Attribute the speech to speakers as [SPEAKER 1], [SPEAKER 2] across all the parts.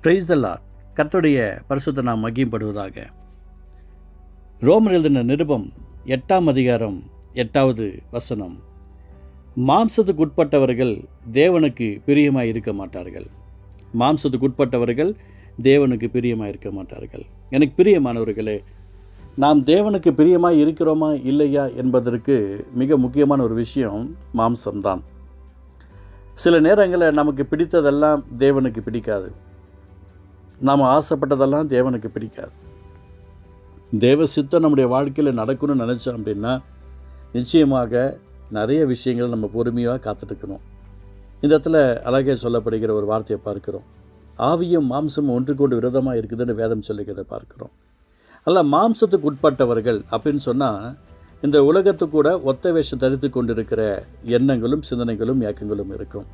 [SPEAKER 1] Praise the Lord. கர்த்தருடைய பரிசுத்த நாம் மகிமைப்படுவதாக. ரோமர் எழுதின நிருபம் 8ஆம் அதிகாரம் 8வது வசனம். மாம்சத்துக்கு உட்பட்டவர்கள் தேவனுக்கு பிரியமாய் இருக்க மாட்டார்கள். மாம்சத்துக்கு உட்பட்டவர்கள் தேவனுக்கு பிரியமாய் இருக்க மாட்டார்கள். எனக்கு பிரியமானவர்களே, நாம் தேவனுக்கு பிரியமாய் இருக்கிறோமா இல்லையா என்பதற்கு மிக முக்கியமான ஒரு விஷயம் மாம்சம்தான். சில நேரங்களில் நமக்கு பிடித்ததெல்லாம் தேவனுக்கு பிடிக்காது. நாம் ஆசைப்பட்டதெல்லாம் தேவனுக்கு பிடிக்காது. தேவ சித்தம் நம்முடைய வாழ்க்கையில் நடக்கணும்னு நினச்சோம் அப்படின்னா நிச்சயமாக நிறைய விஷயங்கள் நம்ம பொறுமையாக காத்துட்டுருக்கணும். இந்த இடத்துல அழகே சொல்லப்படுகிற ஒரு வார்த்தையை பார்க்கிறோம். ஆவியும் மாம்சமும் ஒன்றுக்கொண்டு விரோதமாக இருக்குதுன்னு வேதம் சொல்லிக்கிறதை பார்க்கிறோம். அல்ல, மாம்சத்துக்கு உட்பட்டவர்கள் அப்படின்னு சொன்னால் இந்த உலகத்துக்கு கூட ஒத்த வேஷம் தரித்து கொண்டிருக்கிற எண்ணங்களும் சிந்தனைகளும் ஏக்கங்களும் இருக்கும்.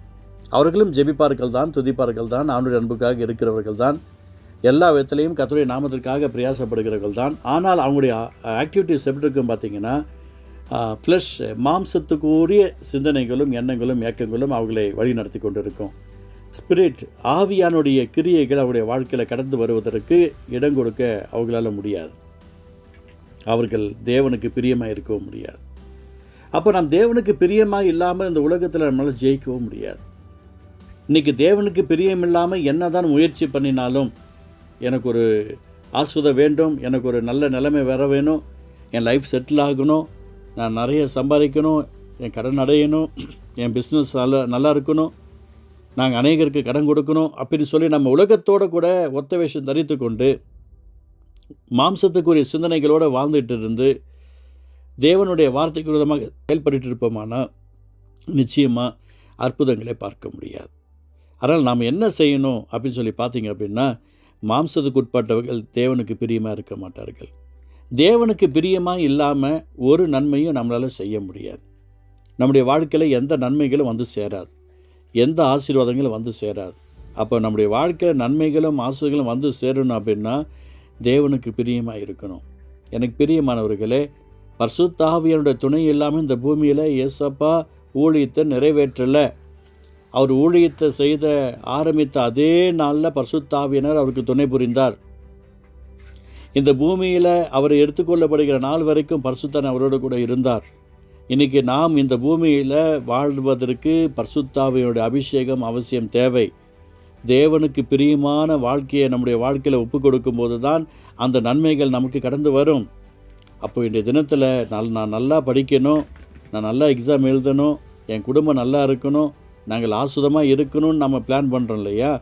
[SPEAKER 1] அவர்களும் ஜெபிப்பார்கள் தான், துதிப்பார்கள் தான், அவனுடைய அன்புக்காக இருக்கிறவர்கள் தான், எல்லா விதத்திலையும் கர்த்தருடைய நாமத்திற்காக பிரயாசப்படுகிறவர்கள் தான். ஆனால் அவங்களுடைய ஆக்டிவிட்டிஸ் எப்படி இருக்கும் பார்த்தீங்கன்னா, ஃப்ளஷ் மாம்சத்துக்குரிய சிந்தனைகளும் எண்ணங்களும் ஏக்கங்களும் அவர்களை வழி நடத்தி கொண்டு இருக்கும். ஸ்பிரிட் ஆவியானுடைய கிரியைகள் அவருடைய வாழ்க்கையில் கடந்து வருவதற்கு இடம் கொடுக்க அவர்களால் முடியாது. அவர்கள் தேவனுக்கு பிரியமாக இருக்கவும் முடியாது. அப்போ நாம் தேவனுக்கு பிரியமாக இல்லாமல் இந்த உலகத்தில் நம்மளால் ஜெயிக்கவும் முடியாது. இன்றைக்கி தேவனுக்கு பிரியம் இல்லாமல் என்ன தான் முயற்சி பண்ணினாலும், எனக்கு ஒரு ஆஸ்வதம் வேண்டும், எனக்கு ஒரு நல்ல நிலைமை வர வேணும், என் லைஃப் செட்டில் ஆகணும், நான் நிறைய சம்பாதிக்கணும், என் கடன் அடையணும், என் பிஸ்னஸ் நல்லா இருக்கணும், நாங்கள் அநேகருக்கு கடன் கொடுக்கணும் அப்படின்னு சொல்லி நம்ம உலகத்தோடு கூட ஒத்த வேஷம் தரித்து கொண்டு மாம்சத்துக்குரிய சிந்தனைகளோடு வாழ்ந்துட்டு இருந்து தேவனுடைய வார்த்தைக்கு விரோதமாக செயல்பட்டு இருப்போமானால் நிச்சயமாக அற்புதங்களை பார்க்க முடியாது. அதனால் நாம் என்ன செய்யணும் அப்படின்னு சொல்லி பார்த்தீங்க அப்படின்னா, மாம்சத்துக்கு உட்பட்டவர்கள் தேவனுக்கு பிரியமாக இருக்க மாட்டார்கள். தேவனுக்கு பிரியமாக இல்லாமல் ஒரு நன்மையும் நம்மளால் செய்ய முடியாது. நம்முடைய வாழ்க்கையில் எந்த நன்மைகளும் வந்து சேராது, எந்த ஆசீர்வாதங்களும் வந்து சேராது. அப்போ நம்முடைய வாழ்க்கையில் நன்மைகளும் ஆசீர்வாதங்களும் வந்து சேரணும் அப்படின்னா தேவனுக்கு பிரியமாக இருக்கணும். எனக்கு பிரியமானவர்களே, பரிசுத்த ஆவியானுடைய துணை இல்லாமல் இந்த பூமியில் இயேசப்பா ஊழியத்தை நிறைவேற்றலை. அவர் ஊழியத்தை செய்த ஆரம்பித்த அதே நாளில் பரிசுத்த ஆவியானவர் அவருக்கு துணை புரிந்தார். இந்த பூமியில் அவர் எடுத்துக்கொள்ளப்படுகிற நாள் வரைக்கும் பரிசுத்தன் அவரோடு கூட இருந்தார். இன்றைக்கி நாம் இந்த பூமியில் வாழ்வதற்கு பரிசுத்த ஆவியானுடைய அபிஷேகம் அவசியம் தேவை. தேவனுக்கு பிரியமான வாழ்க்கையை நம்முடைய வாழ்க்கையில் ஒப்பு கொடுக்கும்போது தான் அந்த நன்மைகள் நமக்கு கடந்து வரும். அப்போ இன்றைய தினத்தில் நான் நல்லா படிக்கணும், நான் நல்லா எக்ஸாம் எழுதணும், என் குடும்பம் நல்லா இருக்கணும், நாங்கள் ஆசுதமாக இருக்கணும்னு நம்ம பிளான் பண்ணுறோம் இல்லையா?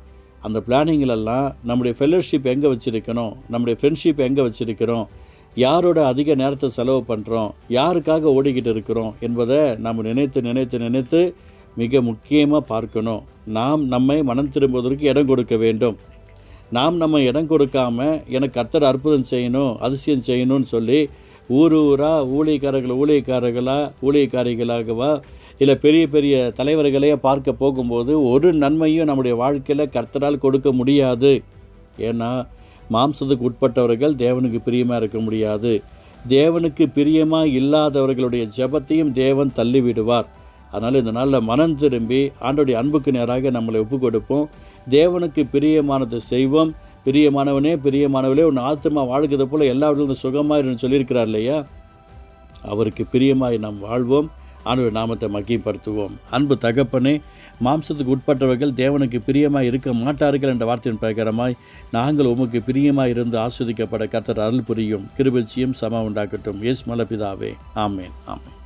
[SPEAKER 1] அந்த பிளானிங்களெல்லாம் நம்முடைய ஃபெல்லோஷிப் எங்கே வச்சுருக்கணும், நம்முடைய ஃப்ரெண்ட்ஷிப் எங்கே வச்சுருக்கிறோம், யாரோட அதிக நேரத்தை செலவு பண்ணுறோம், யாருக்காக ஓடிக்கிட்டு இருக்கிறோம் என்பதை நம்ம நினைத்து மிக முக்கியமாக பார்க்கணும். நாம் நம்மை மனம் திரும்புவதற்கு இடம் கொடுக்க வேண்டும். நாம் நம்ம இடம் கொடுக்காமல் எனக்கு கர்த்தர் அற்புதம் செய்யணும், அதிசயம் செய்யணும்னு சொல்லி ஊராக ஊழியக்காரிகளாகவா இல்லை பெரிய பெரிய தலைவர்களையே பார்க்க போகும்போது ஒரு நன்மையும் நம்முடைய வாழ்க்கையில் கர்த்தரால் கொடுக்க முடியாது. ஏன்னா மாம்சத்துக்கு உட்பட்டவர்கள் தேவனுக்கு பிரியமாக இருக்க முடியாது. தேவனுக்கு பிரியமாக இல்லாதவர்களுடைய ஜெபத்தையும் தேவன் தள்ளிவிடுவார். அதனால் இந்த நாளில் மனம் திரும்பி ஆண்டோடைய அன்புக்கு நேராக நம்மளை ஒப்பு கொடுப்போம். தேவனுக்கு பிரியமானதை செய்வோம். பிரியமானவளே உன் ஆத்மா வாழ்கிறது போல் எல்லாவற்றிலும் சுகமாக சொல்லியிருக்கிறார் இல்லையா? அவருக்கு பிரியமாய் நாம் வாழ்வோம், ஆண்டோடைய நாமத்தை மகிமைப்படுத்துவோம். அன்பு தகப்பனே, மாம்சத்துக்கு உட்பட்டவர்கள் தேவனுக்கு பிரியமாக இருக்க மாட்டார்கள் என்ற வார்த்தையின் பிரகாரமாய் நாங்கள் உமக்கு பிரியமாக இருந்து ஆஸ்வதிக்கப்பட கர்த்தர் அருள் புரியும். கிருபையும் சம உண்டாக்கட்டும். இயேசு மலபிதாவே, ஆமேன், ஆமேன்.